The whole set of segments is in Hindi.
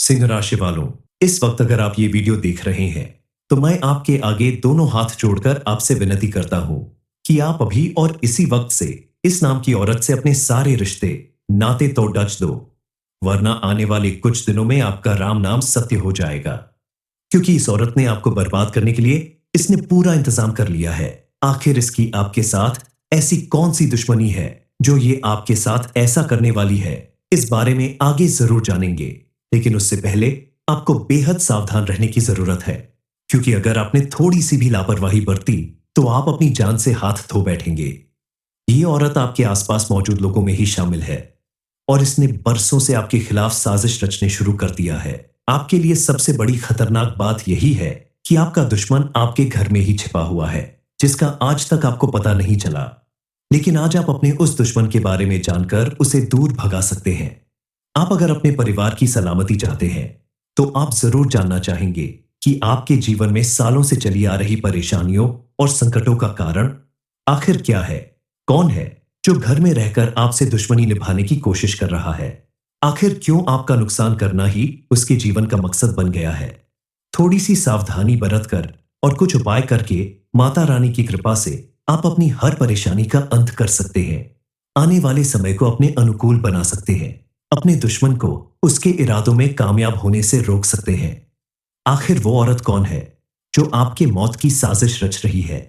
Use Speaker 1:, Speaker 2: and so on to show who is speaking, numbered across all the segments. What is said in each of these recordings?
Speaker 1: सिंह राशि वालों, इस वक्त अगर आप ये वीडियो देख रहे हैं तो मैं आपके आगे दोनों हाथ जोड़कर आपसे विनती करता हूं कि आप अभी और इसी वक्त से इस नाम की औरत से अपने सारे रिश्ते नाते तोड़ डच दो, वरना आने वाले कुछ दिनों में आपका राम नाम सत्य हो जाएगा। क्योंकि इस औरत ने आपको बर्बाद करने के लिए इसने पूरा इंतजाम कर लिया है। आखिर इसकी आपके साथ ऐसी कौन सी दुश्मनी है जो ये आपके साथ ऐसा करने वाली है, इस बारे में आगे जरूर जानेंगे। लेकिन उससे पहले आपको बेहद सावधान रहने की जरूरत है, क्योंकि अगर आपने थोड़ी सी भी लापरवाही बरती तो आप अपनी जान से हाथ धो बैठेंगे। ये औरत आपके आसपास मौजूद लोगों में ही शामिल है और इसने बरसों से आपके खिलाफ साजिश रचने शुरू कर दिया है। आपके लिए सबसे बड़ी खतरनाक बात यही है कि आपका दुश्मन आपके घर में ही छिपा हुआ है, जिसका आज तक आपको पता नहीं चला। लेकिन आज आप अपने उस दुश्मन के बारे में जानकर उसे दूर भगा सकते हैं। आप अगर अपने परिवार की सलामती चाहते हैं तो आप जरूर जानना चाहेंगे कि आपके जीवन में सालों से चली आ रही परेशानियों और संकटों का कारण आखिर क्या है। कौन है जो घर में रहकर आपसे दुश्मनी निभाने की कोशिश कर रहा है? आखिर क्यों आपका नुकसान करना ही उसके जीवन का मकसद बन गया है? थोड़ी सी सावधानी बरतकर और कुछ उपाय करके माता रानी की कृपा से आप अपनी हर परेशानी का अंत कर सकते हैं। आने वाले समय को अपने अनुकूल बना सकते हैं। अपने दुश्मन को उसके इरादों में कामयाब होने से रोक सकते हैं। आखिर वो औरत कौन है जो आपके मौत की साजिश रच रही है?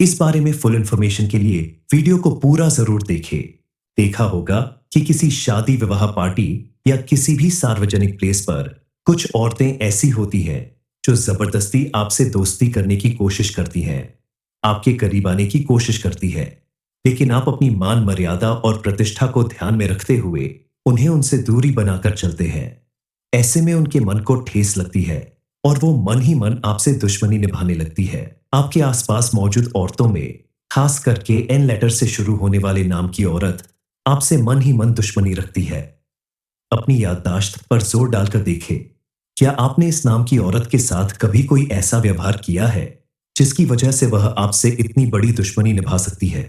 Speaker 1: इस बारे में फुल इंफॉर्मेशन के लिए वीडियो को पूरा जरूर देखें। देखा होगा कि किसी शादी विवाह पार्टी या किसी भी सार्वजनिक प्लेस पर कुछ औरतें ऐसी होती हैं जो जबरदस्ती आपसे दोस्ती करने की कोशिश करती हैं, आपके करीब आने की कोशिश करती है। लेकिन आप अपनी मान मर्यादा और प्रतिष्ठा को ध्यान में रखते हुए उन्हें उनसे दूरी बनाकर चलते हैं। ऐसे में उनके मन को ठेस लगती है और वो मन ही मन आपसे दुश्मनी निभाने लगती है। आपके आसपास मौजूद औरतों में खास करके एन लेटर से शुरू होने वाले नाम की औरत आपसे मन ही मन दुश्मनी रखती है। अपनी याददाश्त पर जोर डालकर देखें, क्या आपने इस नाम की औरत के साथ कभी कोई ऐसा व्यवहार किया है जिसकी वजह से वह आपसे इतनी बड़ी दुश्मनी निभा सकती है?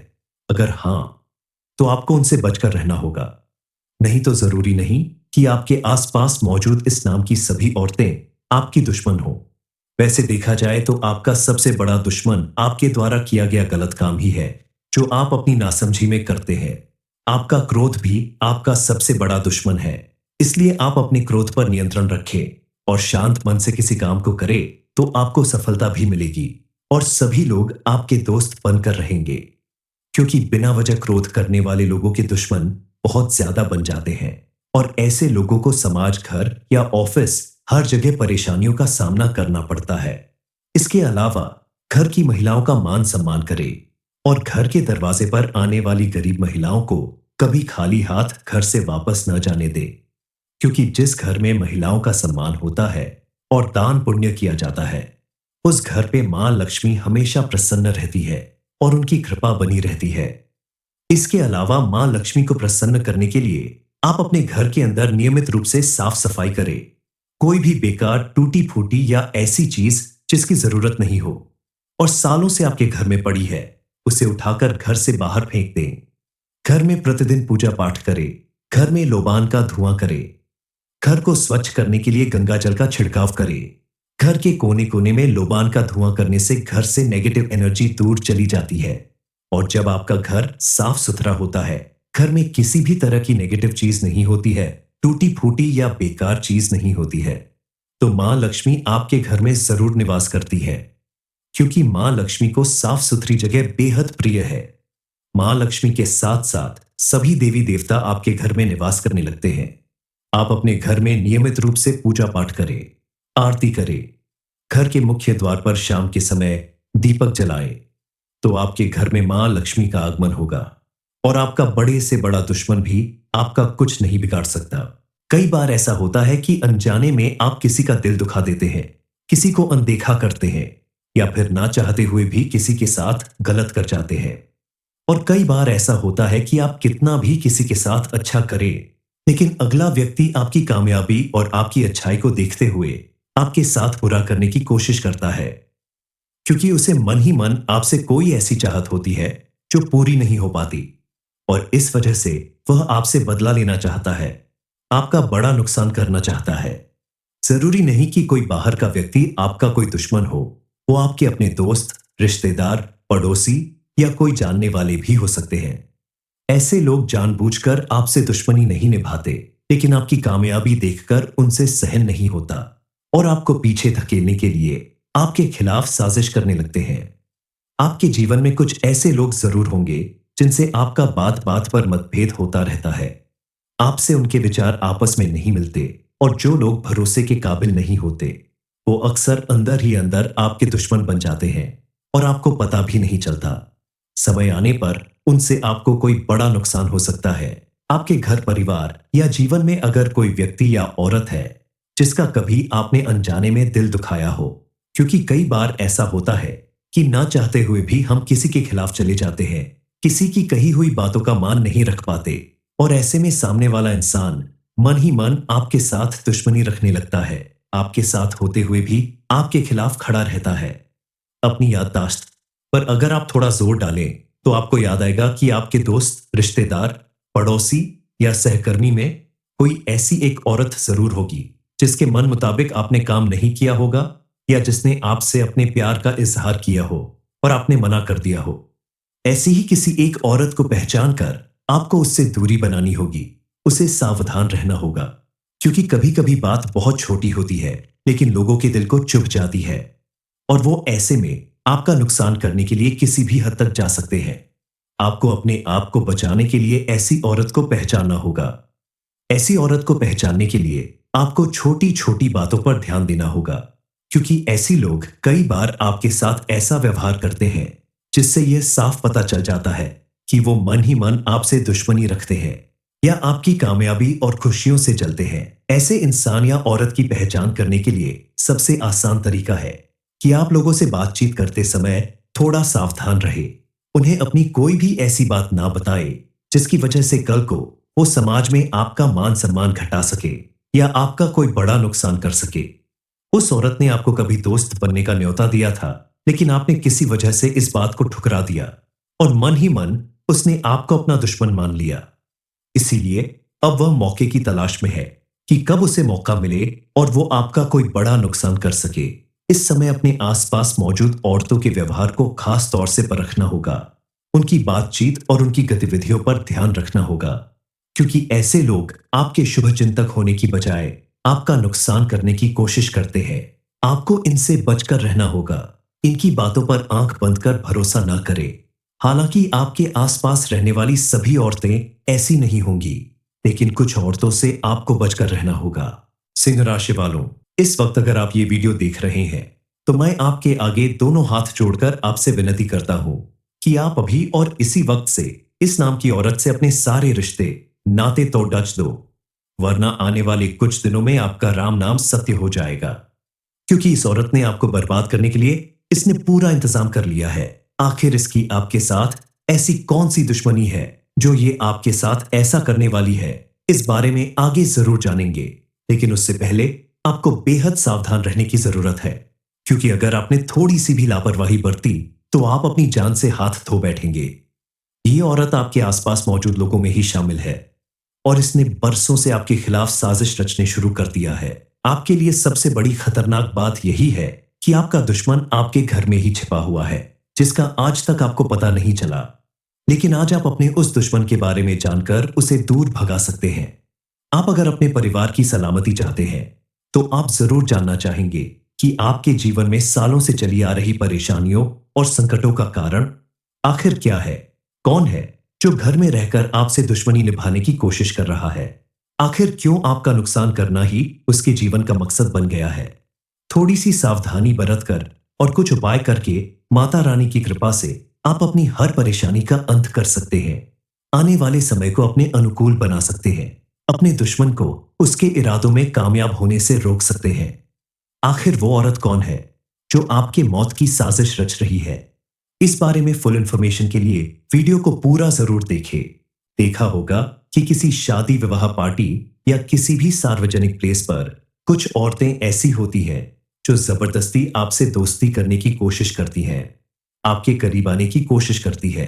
Speaker 1: अगर हां, तो आपको उनसे बचकर रहना होगा। नहीं तो जरूरी नहीं कि आपके आसपास मौजूद इस नाम की सभी औरतें आपकी दुश्मन हो। वैसे देखा जाए तो आपका सबसे बड़ा दुश्मन आपके द्वारा किया गया गलत काम ही है जो आप अपनी नासमझी में करते हैं। आपका क्रोध भी आपका सबसे बड़ा दुश्मन है। इसलिए आप अपने क्रोध पर नियंत्रण रखें और शांत मन से किसी काम को करें तो आपको सफलता भी मिलेगी और सभी लोग आपके दोस्त बनकर रहेंगे। क्योंकि बिना वजह क्रोध करने वाले लोगों के दुश्मन बहुत ज्यादा बन जाते हैं और ऐसे लोगों को समाज, घर या ऑफिस हर जगह परेशानियों का सामना करना पड़ता है। इसके अलावा घर की महिलाओं का मान सम्मान करें और घर के दरवाजे पर आने वाली गरीब महिलाओं को कभी खाली हाथ घर से वापस न जाने दे। क्योंकि जिस घर में महिलाओं का सम्मान होता है और दान पुण्य किया जाता है, उस घर पे मां लक्ष्मी हमेशा प्रसन्न रहती है और उनकी कृपा बनी रहती है। इसके अलावा मां लक्ष्मी को प्रसन्न करने के लिए आप अपने घर के अंदर नियमित रूप से साफ सफाई करें। कोई भी बेकार, टूटी फूटी या ऐसी चीज जिसकी जरूरत नहीं हो और सालों से आपके घर में पड़ी है, उसे उठाकर घर से बाहर फेंक दें। घर में प्रतिदिन पूजा पाठ करें। घर में लोबान का धुआं करें। घर को स्वच्छ करने के लिए गंगा जल का छिड़काव करें। घर के कोने कोने में लोबान का धुआं करने से घर से नेगेटिव एनर्जी दूर चली जाती है और जब आपका घर साफ सुथरा होता है, घर में किसी भी तरह की नेगेटिव चीज नहीं होती है, टूटी फूटी या बेकार चीज नहीं होती है, तो मां लक्ष्मी आपके घर में जरूर निवास करती है। क्योंकि मां लक्ष्मी को साफ सुथरी जगह बेहद प्रिय है। मां लक्ष्मी के साथ साथ सभी देवी देवता आपके घर में निवास करने लगते हैं। आप अपने घर में नियमित रूप से पूजा पाठ करें, आरती करें। घर के मुख्य द्वार पर शाम के समय दीपक जलाएं, तो आपके घर में मां लक्ष्मी का आगमन होगा और आपका बड़े से बड़ा दुश्मन भी आपका कुछ नहीं बिगाड़ सकता। कई बार ऐसा होता है कि अनजाने में आप किसी का दिल दुखा देते हैं, किसी को अनदेखा करते हैं या फिर ना चाहते हुए भी किसी के साथ गलत कर जाते हैं। और कई बार ऐसा होता है कि आप कितना भी किसी के साथ अच्छा करें, लेकिन अगला व्यक्ति आपकी कामयाबी और आपकी अच्छाई को देखते हुए आपके साथ बुरा करने की कोशिश करता है। क्योंकि उसे मन ही मन आपसे कोई ऐसी चाहत होती है जो पूरी नहीं हो पाती और इस वजह से वह आपसे बदला लेना चाहता है, आपका बड़ा नुकसान करना चाहता है। जरूरी नहीं कि कोई बाहर का व्यक्ति आपका कोई दुश्मन हो। वो आपके अपने दोस्त, रिश्तेदार, पड़ोसी या कोई जानने वाले भी हो सकते हैं। ऐसे लोग जानबूझकर आपसे दुश्मनी नहीं निभाते, लेकिन आपकी कामयाबी देखकर उनसे सहन नहीं होता और आपको पीछे धकेलने के लिए आपके खिलाफ साजिश करने लगते हैं। आपके जीवन में कुछ ऐसे लोग जरूर होंगे जिनसे आपका बात बात पर मतभेद होता रहता है। आपसे उनके विचार आपस में नहीं मिलते और जो लोग भरोसे के काबिल नहीं होते, वो अक्सर अंदर ही अंदर आपके दुश्मन बन जाते हैं और आपको पता भी नहीं चलता। समय आने पर उनसे आपको कोई बड़ा नुकसान हो सकता है। आपके घर परिवार या जीवन में अगर कोई व्यक्ति या औरत है जिसका कभी आपने अनजाने में दिल दुखाया हो, क्योंकि कई बार ऐसा होता है कि ना चाहते हुए भी हम किसी के खिलाफ चले जाते हैं, किसी की कही हुई बातों का मान नहीं रख पाते और ऐसे में सामने वाला इंसान मन ही मन आपके साथ दुश्मनी रखने लगता है, आपके साथ होते हुए भी आपके खिलाफ खड़ा रहता है। अपनी याददाश्त पर अगर आप थोड़ा जोर डालें तो आपको याद आएगा कि आपके दोस्त, रिश्तेदार, पड़ोसी या सहकर्मी में कोई ऐसी एक औरत जरूर होगी जिसके मन मुताबिक आपने काम नहीं किया होगा या जिसने आपसे अपने प्यार का इजहार किया हो और आपने मना कर दिया हो। ऐसी ही किसी एक औरत को पहचान कर आपको उससे दूरी बनानी होगी, उसे सावधान रहना होगा, क्योंकि कभी कभी बात बहुत छोटी होती है लेकिन लोगों के दिल को चुभ जाती है और वो ऐसे में आपका नुकसान करने के लिए किसी भी हद तक जा सकते हैं। आपको अपने आप को बचाने के लिए ऐसी औरत को पहचानना होगा। ऐसी औरत को पहचानने के लिए आपको छोटी छोटी बातों पर ध्यान देना होगा, क्योंकि ऐसी लोग कई बार आपके साथ ऐसा व्यवहार करते हैं जिससे यह साफ पता चल जाता है कि वो मन ही मन आपसे दुश्मनी रखते हैं या आपकी कामयाबी और खुशियों से जलते हैं। ऐसे इंसान या औरत की पहचान करने के लिए सबसे आसान तरीका है कि आप लोगों से बातचीत करते समय थोड़ा सावधान रहे। उन्हें अपनी कोई भी ऐसी बात ना बताए जिसकी वजह से कल को वो समाज में आपका मान सम्मान घटा सके या आपका कोई बड़ा नुकसान कर सके। उस औरत ने आपको कभी दोस्त बनने का न्योता दिया था, लेकिन आपने किसी वजह से इस बात को ठुकरा दिया और मन ही मन उसने आपको अपना दुश्मन मान लिया। इसीलिए अब वह मौके की तलाश में है कि कब उसे मौका मिले और वो आपका कोई बड़ा नुकसान कर सके। इस समय अपने आसपास मौजूद औरतों के व्यवहार को खास तौर से परखना होगा, उनकी बातचीत और उनकी गतिविधियों पर ध्यान रखना होगा, क्योंकि ऐसे लोग आपके शुभचिंतक होने की बजाय आपका नुकसान करने की कोशिश करते हैं। आपको इनसे बचकर रहना होगा। इनकी बातों पर आंख बंद कर भरोसा ना करें। हालांकि आपके आसपास रहने वाली सभी औरतें ऐसी नहीं होंगी, लेकिन कुछ औरतों से आपको बचकर रहना होगा। सिंह राशि वालों, इस वक्त अगर आप ये वीडियो देख रहे हैं तो मैं आपके आगे दोनों हाथ जोड़कर आपसे विनती करता हूं कि आप अभी और इसी वक्त से इस नाम की औरत से अपने सारे रिश्ते नाते तोड़ डाच दो, वरना आने वाले कुछ दिनों में आपका राम नाम सत्य हो जाएगा। क्योंकि इस औरत ने आपको बर्बाद करने के लिए इसने पूरा इंतजाम कर लिया है। आखिर इसकी आपके साथ ऐसी कौन सी दुश्मनी है जो ये आपके साथ ऐसा करने वाली है, इस बारे में आगे जरूर जानेंगे, लेकिन उससे पहले आपको बेहद सावधान रहने की जरूरत है, क्योंकि अगर आपने थोड़ी सी भी लापरवाही बरती तो आप अपनी जान से हाथ धो बैठेंगे। ये औरत आपके आसपास मौजूद लोगों में ही शामिल है और इसने बरसों से आपके खिलाफ साजिश रचने शुरू कर दिया है। आपके लिए सबसे बड़ी खतरनाक बात यही है कि आपका दुश्मन आपके घर में ही छिपा हुआ है, जिसका आज तक आपको पता नहीं चला। लेकिन आज आप अपने उस दुश्मन के बारे में जानकर उसे दूर भगा सकते हैं। आप अगर अपने परिवार की सलामती चाहते हैं तो आप जरूर जानना चाहेंगे कि आपके जीवन में सालों से चली आ रही परेशानियों और संकटों का कारण आखिर क्या है। कौन है जो घर में रहकर आपसे दुश्मनी निभाने की कोशिश कर रहा है? आखिर क्यों आपका नुकसान करना ही उसके जीवन का मकसद बन गया है? थोड़ी सी सावधानी बरतकर और कुछ उपाय करके माता रानी की कृपा से आप अपनी हर परेशानी का अंत कर सकते हैं। आने वाले समय को अपने अनुकूल बना सकते हैं। अपने दुश्मन को उसके इरादों में कामयाब होने से रोक सकते हैं। आखिर वो औरत कौन है जो आपके मौत की साजिश रच रही है? इस बारे में फुल इंफॉर्मेशन के लिए वीडियो को पूरा जरूर देखें। देखा होगा कि किसी शादी विवाह पार्टी या किसी भी सार्वजनिक प्लेस पर कुछ औरतें ऐसी होती हैं जो जबरदस्ती आपसे दोस्ती करने की कोशिश करती हैं, आपके करीब आने की कोशिश करती है,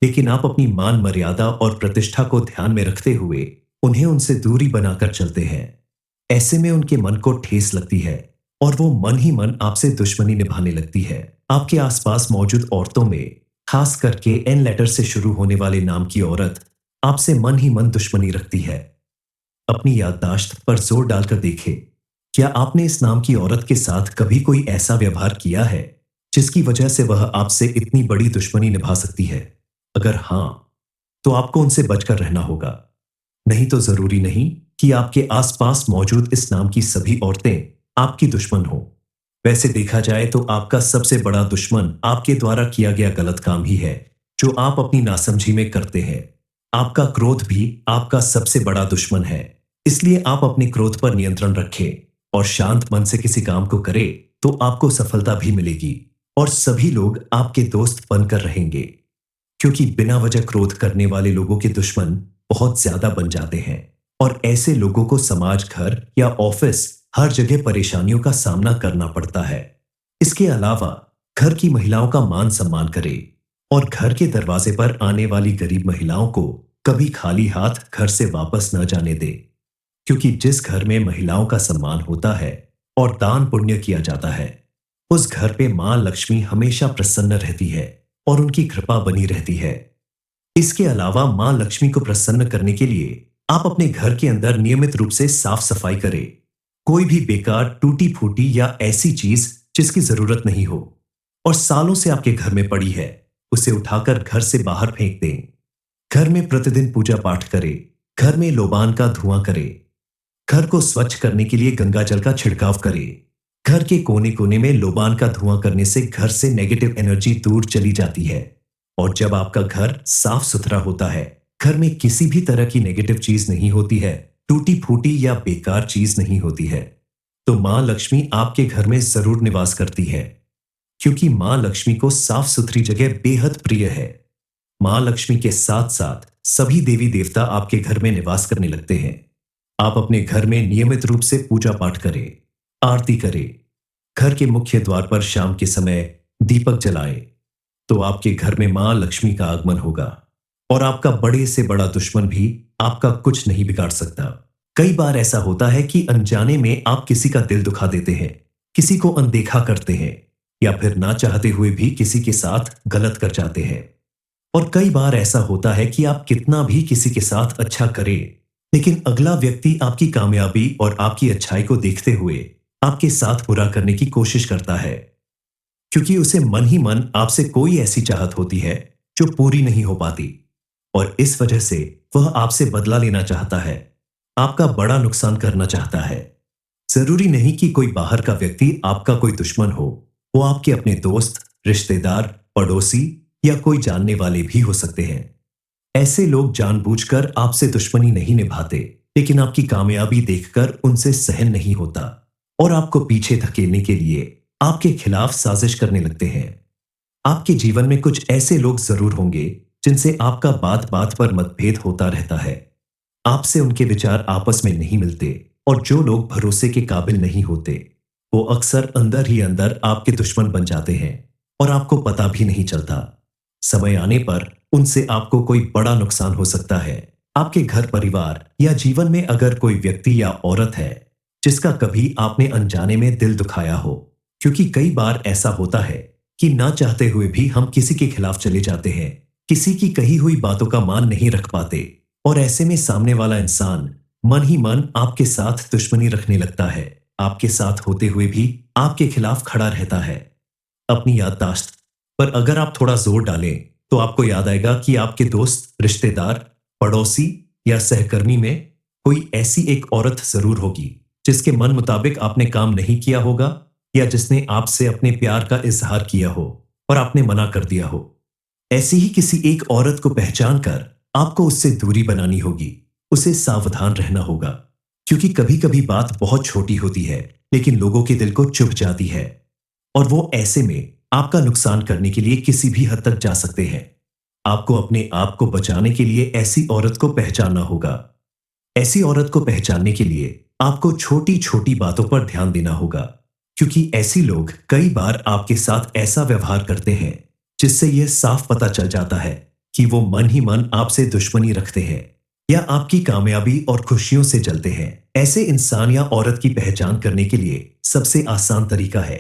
Speaker 1: लेकिन आप अपनी मान मर्यादा और प्रतिष्ठा को ध्यान में रखते हुए उन्हें उनसे दूरी बनाकर चलते हैं। ऐसे में उनके मन को ठेस लगती है और वो मन ही मन आपसे दुश्मनी निभाने लगती है। आपके आसपास मौजूद औरतों में खास करके एन लेटर से शुरू होने वाले नाम की औरत आपसे मन ही मन दुश्मनी रखती है। अपनी याददाश्त पर जोर डालकर देखें, क्या आपने इस नाम की औरत के साथ कभी कोई ऐसा व्यवहार किया है जिसकी वजह से वह आपसे इतनी बड़ी दुश्मनी निभा सकती है? अगर हां, तो आपको उनसे बचकर रहना होगा। नहीं तो जरूरी नहीं कि आपके आसपास मौजूद इस नाम की सभी औरतें आपकी दुश्मन हो। वैसे देखा जाए तो आपका सबसे बड़ा दुश्मन आपके द्वारा किया गया गलत काम ही है जो आप अपनी नासमझी में करते हैं। आपका क्रोध भी आपका सबसे बड़ा दुश्मन है। इसलिए आप अपने क्रोध पर नियंत्रण रखें और शांत मन से किसी काम को करें तो आपको सफलता भी मिलेगी और सभी लोग आपके दोस्त बनकर रहेंगे। क्योंकि बिना वजह क्रोध करने वाले लोगों के दुश्मन बहुत ज्यादा बन जाते हैं और ऐसे लोगों को समाज, घर या ऑफिस हर जगह परेशानियों का सामना करना पड़ता है। इसके अलावा घर की महिलाओं का मान सम्मान करें और घर के दरवाजे पर आने वाली गरीब महिलाओं को कभी खाली हाथ घर से वापस न जाने दे। क्योंकि जिस घर में महिलाओं का सम्मान होता है और दान पुण्य किया जाता है, उस घर पे मां लक्ष्मी हमेशा प्रसन्न रहती है और उनकी कृपा बनी रहती है। इसके अलावा मां लक्ष्मी को प्रसन्न करने के लिए आप अपने घर के अंदर नियमित रूप से साफ सफाई करें। कोई भी बेकार, टूटी फूटी या ऐसी चीज जिसकी जरूरत नहीं हो और सालों से आपके घर में पड़ी है, उसे उठाकर घर से बाहर फेंक दें। घर में प्रतिदिन पूजा पाठ करें। घर में लोबान का धुआं करें। घर को स्वच्छ करने के लिए गंगा जल का छिड़काव करें। घर के कोने कोने में लोबान का धुआं करने से घर से नेगेटिव एनर्जी दूर चली जाती है और जब आपका घर साफ सुथरा होता है, घर में किसी भी तरह की नेगेटिव चीज नहीं होती है, टूटी फूटी या बेकार चीज नहीं होती है, तो मां लक्ष्मी आपके घर में जरूर निवास करती है। क्योंकि मां लक्ष्मी को साफ सुथरी जगह बेहद प्रिय है। मां लक्ष्मी के साथ साथ सभी देवी देवता आपके घर में निवास करने लगते हैं। आप अपने घर में नियमित रूप से पूजा पाठ करें, आरती करें। घर के मुख्य द्वार पर शाम के समय दीपक जलाएं, तो आपके घर में मां लक्ष्मी का आगमन होगा और आपका बड़े से बड़ा दुश्मन भी आपका कुछ नहीं बिगाड़ सकता। कई बार ऐसा होता है कि अनजाने में आप किसी का दिल दुखा देते हैं, किसी को अनदेखा करते हैं या फिर ना चाहते हुए भी किसी के साथ गलत कर जाते हैं। और कई बार ऐसा होता है कि आप कितना भी किसी के साथ अच्छा करें, लेकिन अगला व्यक्ति आपकी कामयाबी और आपकी अच्छाई को देखते हुए आपके साथ बुरा करने की कोशिश करता है। क्योंकि उसे मन ही मन आपसे कोई ऐसी चाहत होती है जो पूरी नहीं हो पाती और इस वजह से वह आपसे बदला लेना चाहता है, आपका बड़ा नुकसान करना चाहता है। जरूरी नहीं कि कोई बाहर का व्यक्ति आपका कोई दुश्मन हो, वो आपके अपने दोस्त, रिश्तेदार, पड़ोसी या कोई जानने वाले भी हो सकते हैं। ऐसे लोग जानबूझकर आपसे दुश्मनी नहीं निभाते, लेकिन आपकी कामयाबी देखकर उनसे सहन नहीं होता और आपको पीछे धकेलने के लिए आपके खिलाफ साजिश करने लगते हैं। आपके जीवन में कुछ ऐसे लोग जरूर होंगे जिनसे आपका बात बात पर मतभेद होता रहता है। आपसे उनके विचार आपस में नहीं मिलते और जो लोग भरोसे के काबिल नहीं होते, वो अक्सर अंदर ही अंदर आपके दुश्मन बन जाते हैं और आपको पता भी नहीं चलता। समय आने पर उनसे आपको कोई बड़ा नुकसान हो सकता है। आपके घर परिवार या जीवन में अगर कोई व्यक्ति या औरत है जिसका कभी आपने अनजाने में दिल दुखाया हो, क्योंकि कई बार ऐसा होता है कि ना चाहते हुए भी हम किसी के खिलाफ चले जाते हैं, किसी की कही हुई बातों का मान नहीं रख पाते और ऐसे में सामने वाला इंसान मन ही मन आपके साथ दुश्मनी रखने लगता है, आपके साथ होते हुए भी आपके खिलाफ खड़ा रहता है। अपनी याददाश्त पर अगर आप थोड़ा जोर डालें तो आपको याद आएगा कि आपके दोस्त, रिश्तेदार, पड़ोसी या सहकर्मी में कोई ऐसी एक औरत जरूर होगी जिसके मन मुताबिक आपने काम नहीं किया होगा या जिसने आपसे अपने प्यार का इजहार किया हो और आपने मना कर दिया हो। ऐसी ही किसी एक औरत को पहचान कर आपको उससे दूरी बनानी होगी, उसे सावधान रहना होगा। क्योंकि कभी कभी बात बहुत छोटी होती है लेकिन लोगों के दिल को चुभ जाती है और वो ऐसे में आपका नुकसान करने के लिए किसी भी हद तक जा सकते हैं। आपको अपने आप को बचाने के लिए ऐसी औरत को पहचानना होगा। ऐसी औरत को पहचानने के लिए आपको छोटी छोटी बातों पर ध्यान देना होगा, क्योंकि ऐसी लोग कई बार आपके साथ ऐसा व्यवहार करते हैं जिससे यह साफ पता चल जाता है कि वो मन ही मन आपसे दुश्मनी रखते हैं या आपकी कामयाबी और खुशियों से जलते हैं। ऐसे इंसान या औरत की पहचान करने के लिए सबसे आसान तरीका है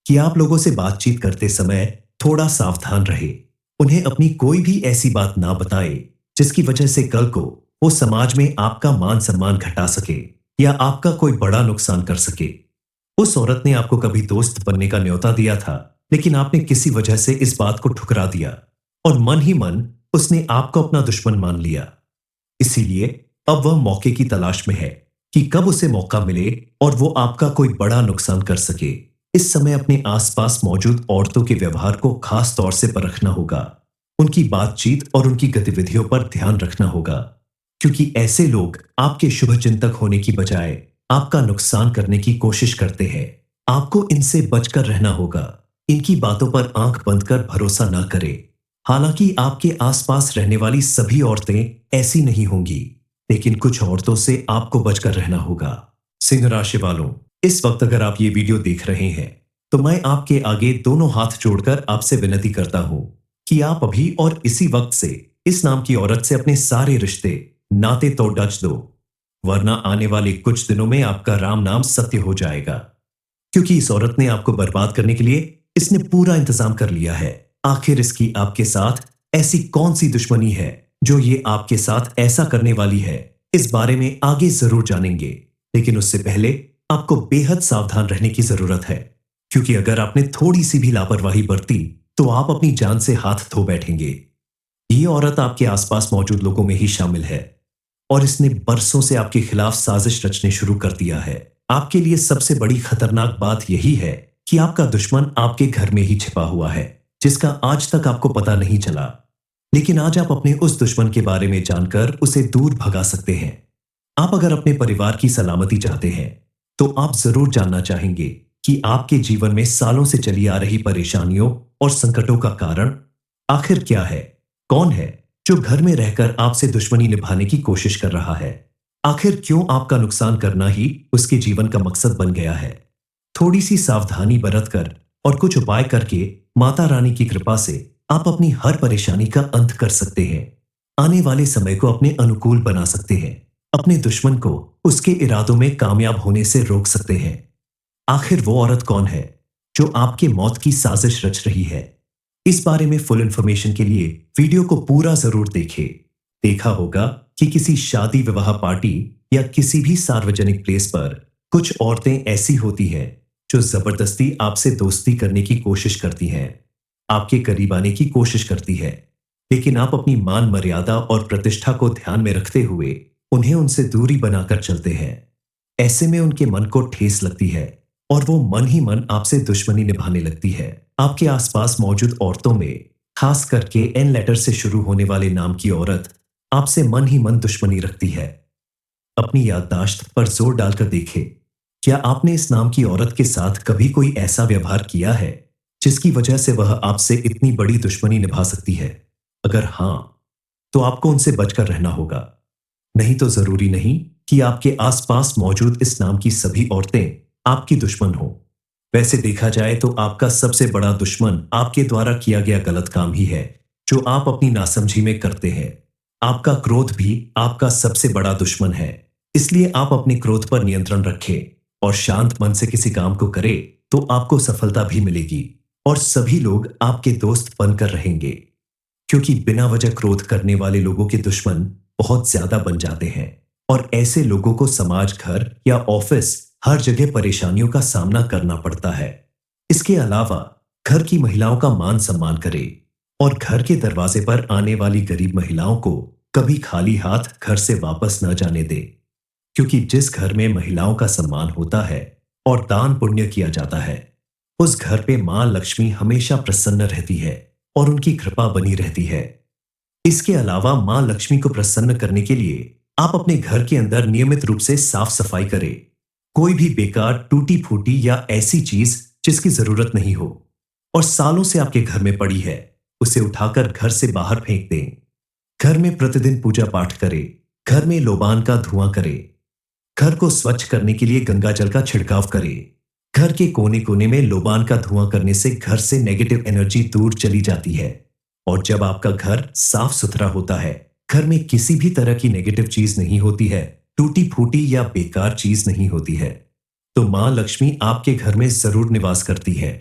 Speaker 1: कि आप लोगों से बातचीत करते समय थोड़ा सावधान रहे। उन्हें अपनी कोई भी ऐसी बात ना बताए जिसकी वजह से कल को वो समाज में आपका मान सम्मान घटा सके या आपका कोई बड़ा नुकसान कर सके। उस औरत ने आपको कभी दोस्त बनने का न्योता दिया था, लेकिन आपने किसी वजह से इस बात को ठुकरा दिया और मन ही मन उसने आपको अपना दुश्मन मान लिया। इसीलिए अब वह मौके की तलाश में है कि कब उसे मौका मिले और वो आपका कोई बड़ा नुकसान कर सके। इस समय अपने आसपास मौजूद औरतों के व्यवहार को खास तौर से परखना होगा। उनकी बातचीत और उनकी गतिविधियों पर ध्यान रखना होगा, क्योंकि ऐसे लोग आपके शुभचिंतक होने की बजाय आपका नुकसान करने की कोशिश करते हैं। आपको इनसे बचकर रहना होगा। इनकी बातों पर आंख बंद कर भरोसा ना करें। हालांकि आपके आसपास रहने वाली सभी औरतें ऐसी नहीं होंगी, लेकिन कुछ औरतों से आपको बचकर रहना होगा। सिंह राशि वालों, इस वक्त अगर आप ये वीडियो देख रहे हैं तो मैं आपके आगे दोनों हाथ जोड़कर आपसे विनती करता हूं कि आप अभी और इसी वक्त से इस नाम की औरत से अपने सारे रिश्ते नाते तोड़ डच दो, वरना आने वाले कुछ दिनों में आपका राम नाम सत्य हो जाएगा। क्योंकि इस औरत ने आपको बर्बाद करने के लिए इसने पूरा इंतजाम कर लिया है। आखिर इसकी आपके साथ ऐसी कौन सी दुश्मनी है जो ये आपके साथ ऐसा करने वाली है? इस बारे में आगे जरूर जानेंगे, लेकिन उससे पहले आपको बेहद सावधान रहने की जरूरत है, क्योंकि अगर आपने थोड़ी सी भी लापरवाही बरती तो आप अपनी जान से हाथ धो बैठेंगे। ये औरत आपके आसपास मौजूद लोगों में ही शामिल है और इसने बरसों से आपके खिलाफ साजिश रचने शुरू कर दिया है। आपके लिए सबसे बड़ी खतरनाक बात यही है कि आपका दुश्मन आपके घर में ही छिपा हुआ है, जिसका आज तक आपको पता नहीं चला। लेकिन आज आप अपने उस दुश्मन के बारे में जानकर उसे दूर भगा सकते हैं। आप अगर अपने परिवार की सलामती चाहते हैं तो आप जरूर जानना चाहेंगे कि आपके जीवन में सालों से चली आ रही परेशानियों और संकटों का कारण आखिर क्या है। कौन है जो घर में रहकर आपसे दुश्मनी निभाने की कोशिश कर रहा है? आखिर क्यों आपका नुकसान करना ही उसके जीवन का मकसद बन गया है? थोड़ी सी सावधानी बरतकर और कुछ उपाय करके माता रानी की कृपा से आप अपनी हर परेशानी का अंत कर सकते हैं। आने वाले समय को अपने अनुकूल बना सकते हैं। अपने दुश्मन को उसके इरादों में कामयाब होने से रोक सकते हैं। आखिर वो औरत कौन है जो आपके मौत की साजिश रच रही है? इस बारे में फुल इंफॉर्मेशन के लिए वीडियो को पूरा जरूर देखें। देखा होगा कि किसी शादी विवाह पार्टी या किसी भी सार्वजनिक प्लेस पर कुछ औरतें ऐसी होती हैं जो जबरदस्ती आपसे दोस्ती करने की कोशिश करती हैं, आपके करीब आने की कोशिश करती है, लेकिन आप अपनी मान मर्यादा और प्रतिष्ठा को ध्यान में रखते हुए उन्हें उनसे दूरी बनाकर चलते हैं। ऐसे में उनके मन को ठेस लगती है और वो मन ही मन आपसे दुश्मनी निभाने लगती है। आपके आसपास मौजूद औरतों में खास करके एन लेटर से शुरू होने वाले नाम की औरत आपसे मन ही मन दुश्मनी रखती है। अपनी याददाश्त पर जोर डालकर देखें, क्या आपने इस नाम की औरत के साथ कभी कोई ऐसा व्यवहार किया है जिसकी वजह से वह आपसे इतनी बड़ी दुश्मनी निभा सकती है? अगर हां, तो आपको उनसे बचकर रहना होगा। नहीं तो जरूरी नहीं कि आपके आसपास मौजूद इस नाम की सभी औरतें आपकी दुश्मन हो। वैसे देखा जाए तो आपका सबसे बड़ा दुश्मन आपके द्वारा किया गया गलत काम ही है जो आप अपनी नासमझी में करते हैं। आपका क्रोध भी आपका सबसे बड़ा दुश्मन है। इसलिए आप अपने क्रोध पर नियंत्रण रखें और शांत मन से किसी काम को करें तो आपको सफलता भी मिलेगी और सभी लोग आपके दोस्त बनकर रहेंगे, क्योंकि बिना वजह क्रोध करने वाले लोगों के दुश्मन बहुत ज्यादा बन जाते हैं और ऐसे लोगों को समाज, घर या ऑफिस हर जगह परेशानियों का सामना करना पड़ता है। इसके अलावा घर की महिलाओं का मान सम्मान करें और घर के दरवाजे पर आने वाली गरीब महिलाओं को कभी खाली हाथ घर से वापस न जाने दे, क्योंकि जिस घर में महिलाओं का सम्मान होता है और दान पुण्य किया जाता है, उस घर पे मां लक्ष्मी हमेशा प्रसन्न रहती है और उनकी कृपा बनी रहती है। इसके अलावा मां लक्ष्मी को प्रसन्न करने के लिए आप अपने घर के अंदर नियमित रूप से साफ सफाई करें। कोई भी बेकार, टूटी फूटी या ऐसी चीज जिसकी जरूरत नहीं हो और सालों से आपके घर में पड़ी है, उसे उठाकर घर से बाहर फेंक दें। घर में प्रतिदिन पूजा पाठ करें। घर में लोबान का धुआं करें। घर को स्वच्छ करने के लिए गंगा जल का छिड़काव करें। घर के कोने कोने में लोबान का धुआं करने से घर से नेगेटिव एनर्जी दूर चली जाती है और जब आपका घर साफ सुथरा होता है, घर में किसी भी तरह की नेगेटिव चीज नहीं होती है, टूटी फूटी या बेकार चीज नहीं होती है, तो मां लक्ष्मी आपके घर में जरूर निवास करती है।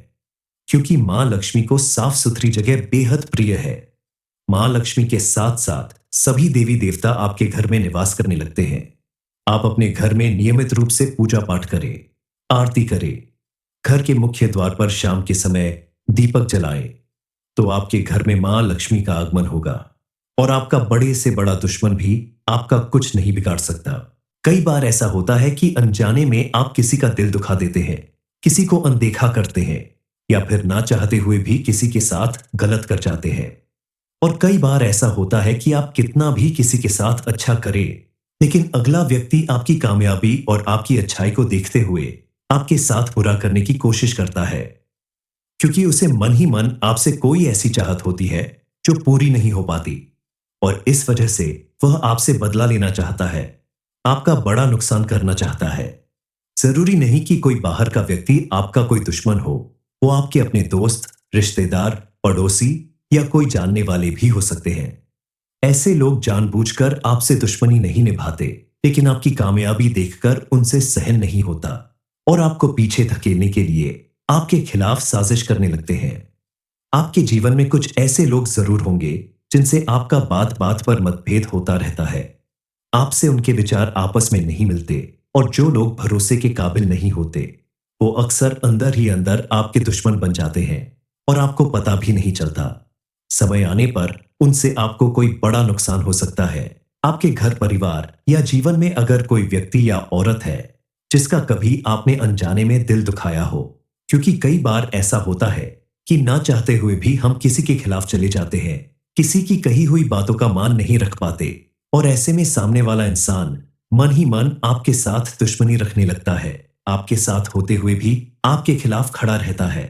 Speaker 1: क्योंकि मां लक्ष्मी को साफ सुथरी जगह बेहद प्रिय है। मां लक्ष्मी के साथ साथ सभी देवी देवता आपके घर में निवास करने लगते हैं। आप अपने घर में नियमित रूप से पूजा पाठ करें, आरती करें, घर के मुख्य द्वार पर शाम के समय दीपक जलाएं, तो आपके घर में मां लक्ष्मी का आगमन होगा और आपका बड़े से बड़ा दुश्मन भी आपका कुछ नहीं बिगाड़ सकता। कई बार ऐसा होता है कि अनजाने में आप किसी का दिल दुखा देते हैं, किसी को अनदेखा करते हैं या फिर ना चाहते हुए भी किसी के साथ गलत कर जाते हैं। और कई बार ऐसा होता है कि आप कितना भी किसी के साथ अच्छा करें, लेकिन अगला व्यक्ति आपकी कामयाबी और आपकी अच्छाई को देखते हुए आपके साथ बुरा करने की कोशिश करता है, क्योंकि उसे मन ही मन आपसे कोई ऐसी चाहत होती है जो पूरी नहीं हो पाती और इस वजह से वह आपसे बदला लेना चाहता है, आपका बड़ा नुकसान करना चाहता है। जरूरी नहीं कि कोई बाहर का व्यक्ति आपका कोई दुश्मन हो, वो आपके अपने दोस्त, रिश्तेदार, पड़ोसी या कोई जानने वाले भी हो सकते हैं। ऐसे लोग जानबूझकर आपसे दुश्मनी नहीं निभाते, लेकिन आपकी कामयाबी देखकर उनसे सहन नहीं होता और आपको पीछे धकेलने के लिए आपके खिलाफ साजिश करने लगते हैं। आपके जीवन में कुछ ऐसे लोग जरूर होंगे जिनसे आपका बात बात पर मतभेद होता रहता है। आपसे उनके विचार आपस में नहीं मिलते और जो लोग भरोसे के काबिल नहीं होते, वो अक्सर अंदर ही अंदर आपके दुश्मन बन जाते हैं और आपको पता भी नहीं चलता। समय आने पर उनसे आपको कोई बड़ा नुकसान हो सकता है। आपके घर परिवार या जीवन में अगर कोई व्यक्ति या औरत है जिसका कभी आपने अनजाने में दिल दुखाया हो, क्योंकि कई बार ऐसा होता है कि ना चाहते हुए भी हम किसी के खिलाफ चले जाते हैं, किसी की कही हुई बातों का मान नहीं रख पाते और ऐसे में सामने वाला इंसान मन ही मन आपके साथ दुश्मनी रखने लगता है, आपके साथ होते हुए भी आपके खिलाफ खड़ा रहता है।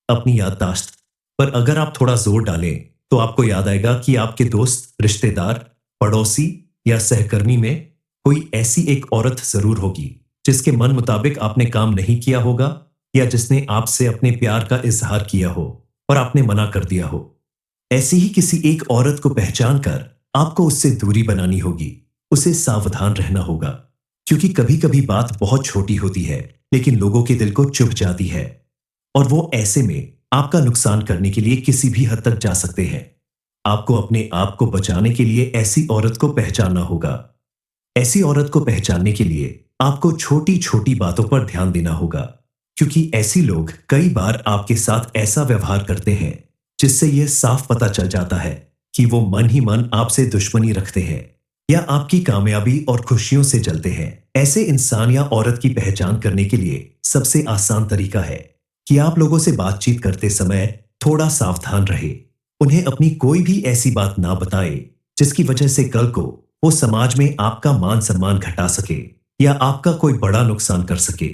Speaker 1: अपनी याददाश्त पर अगर आप थोड़ा जोर डालें तो आपको याद आएगा कि आपके दोस्त, रिश्तेदार, पड़ोसी या सहकर्मी में कोई ऐसी एक औरत जरूर होगी जिसके मन मुताबिक आपने काम नहीं किया होगा या जिसने आपसे अपने प्यार का इजहार किया हो और आपने मना कर दिया हो। ऐसी ही किसी एक औरत को पहचान कर आपको उससे दूरी बनानी होगी, उसे सावधान रहना होगा, क्योंकि कभी कभी बात बहुत छोटी होती है लेकिन लोगों के दिल को चुभ जाती है और वो ऐसे में आपका नुकसान करने के लिए किसी भी हद तक जा सकते हैं। आपको अपने आप को बचाने के लिए ऐसी औरत को पहचानना होगा। ऐसी औरत को पहचानने के लिए आपको छोटी छोटी बातों पर ध्यान देना होगा, क्योंकि ऐसी लोग कई बार आपके साथ ऐसा व्यवहार करते हैं जिससे यह साफ पता चल जाता है कि वो मन ही मन आपसे दुश्मनी रखते हैं या आपकी कामयाबी और खुशियों से जलते हैं। ऐसे इंसान या औरत की पहचान करने के लिए सबसे आसान तरीका है कि आप लोगों से बातचीत करते समय थोड़ा सावधान रहे। उन्हें अपनी कोई भी ऐसी बात ना बताए जिसकी वजह से कल को वो समाज में आपका मान सम्मान घटा सके या आपका कोई बड़ा नुकसान कर सके।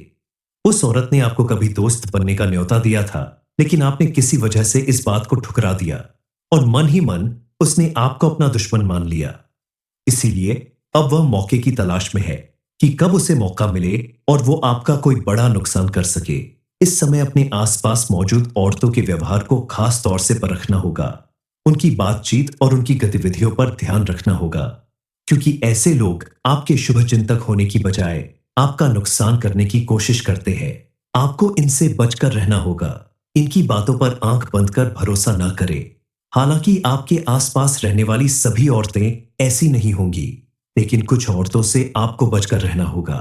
Speaker 1: उस औरत ने आपको कभी दोस्त बनने का न्योता दिया था, लेकिन आपने किसी वजह से इस बात को ठुकरा दिया और मन ही मन उसने आपको अपना दुश्मन मान लिया। इसीलिए अब वह मौके की तलाश में है कि कब उसे मौका मिले और वो आपका कोई बड़ा नुकसान कर सके। इस समय अपने आसपास मौजूद औरतों के व्यवहार को खास तौर से परखना होगा, उनकी बातचीत और उनकी गतिविधियों पर ध्यान रखना होगा, क्योंकि ऐसे लोग आपके शुभ चिंतक होने की बजाय आपका नुकसान करने की कोशिश करते हैं। आपको इनसे बचकर रहना होगा। इनकी बातों पर आंख बंद कर भरोसा ना करें। हालांकि आपके आसपास रहने वाली सभी औरतें ऐसी नहीं होंगी, लेकिन कुछ औरतों से आपको बचकर रहना होगा।